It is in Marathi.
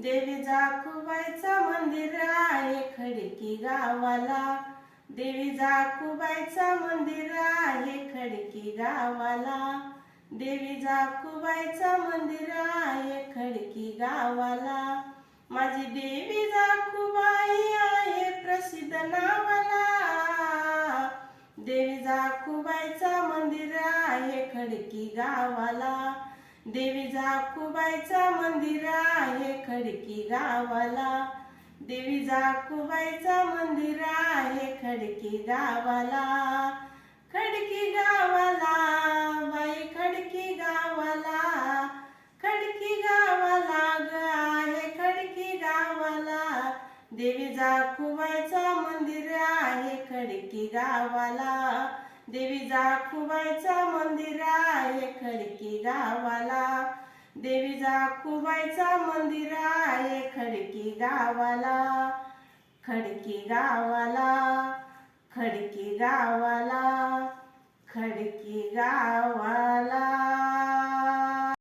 देवी जाकुबाईचं मंदिर आहे खडकी गावाला. देवी जाकुबाईचं मंदिर आहे खडकी गावाला. देवी जाकुबाईचं मंदिर आहे खडकी गावाला. माझी देवी जाकुबाई आहे प्रसिद्ध नावाला. देवी जाकुबाईचं मंदिर आहे खडकी गावाला. देवी जाकुबाईचं मंदिर आहे खडकी गावाला. देवी जाकुबाईचं मंदिर आहे खडकी गावाला. खडकी गावाला बाई खडकी गावाला. खडकी गावाला ग आहे खडकी गावाला. देवी जाकुबाईचं मंदिर आहे खडकी गावाला. देवी जाकुबाईचं मंदिर आहे खडकी गावाला. देवी जाकुबाईचं मंदिर आहे खडकी गावाला. खडकी गावाला खडकी गावाला खडकी गावाला.